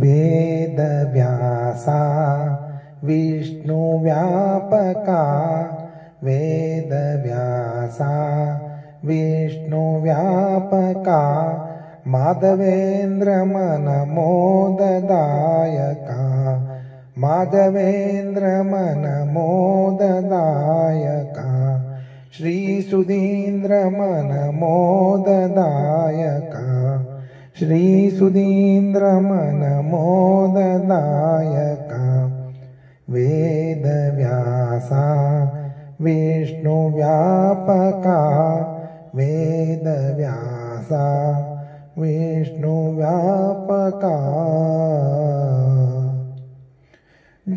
वेदव्यासा विष्णुव्यापका वेदव्यासा विष्णुव्यापका माधवेन्द्रमनमोददायका माधवेन्द्रमनमोददायका श्रीसुधीन्द्रमनमोददायका श्रीसुधीन्द्रमनमोददायका वेदव्यासा विष्णुव्यापका वेदव्यासा विष्णुव्यापका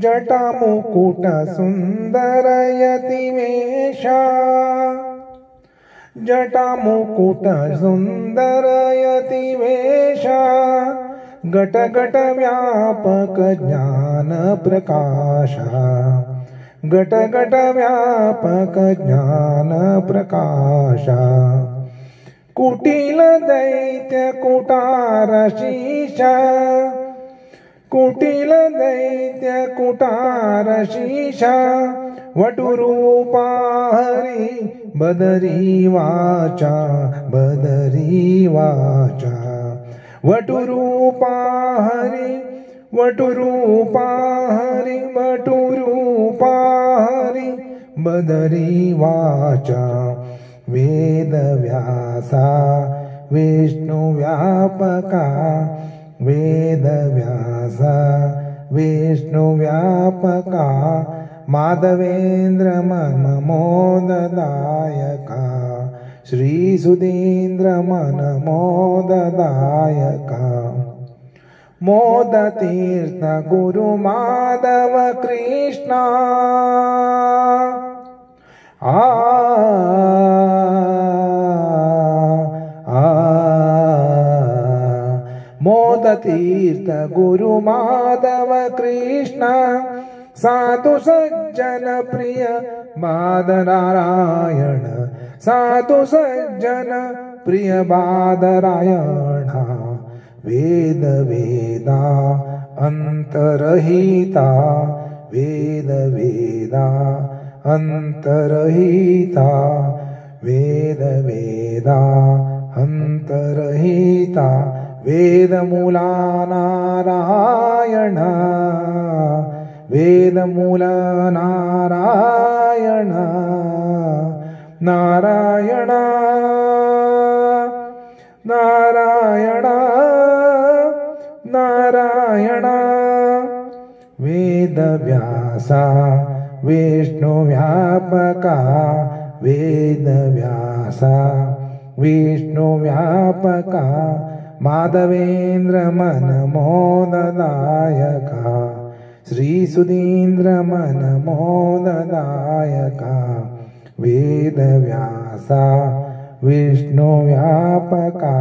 जटामुकुटसुन्दरयतिवेशा जटामुकुटसुन्दरयतिवेशा घटघटव्यापकज्ञानप्रकाशा घटघटव्यापकज्ञानप्रकाशा कुटिलदैत्यकुटारशीशा कुटिलदैत्यकुटारशीशा वटुरूपा हरि बदरीवाचा बदरीवाचा वटुरूपा हरि वटुरूपा हरि वटुरूपा हरि बदरीवाचा वेदव्यासा विष्णुव्यापका वेदव्यासा विष्णुव्यापका माधवेन्द्रमनमोददायका श्रीसुधीन्द्रमनमोददायका मोदतीर्थ गुरुमाधव कृष्णा मोदतीर्थ गुरुमाधव कृष्ण साधु सज्जन प्रिय बादरायण साधु सज्जन प्रिय बादरायण वेद वेदा अंतरहिता वेद वेदा अंतरहिता वेद वेदा अंतरहिता वेदमूला नारायण वेदमूला नारायण नारायण नारायण नारायण वेदव्यासा विष्णुव्यापका वेदव्यासा विष्णुव्यापका माधवेन्द्रमनमोददायका श्रीसुधीन्द्रमनमोददायका वेदव्यासा विष्णुव्यापका।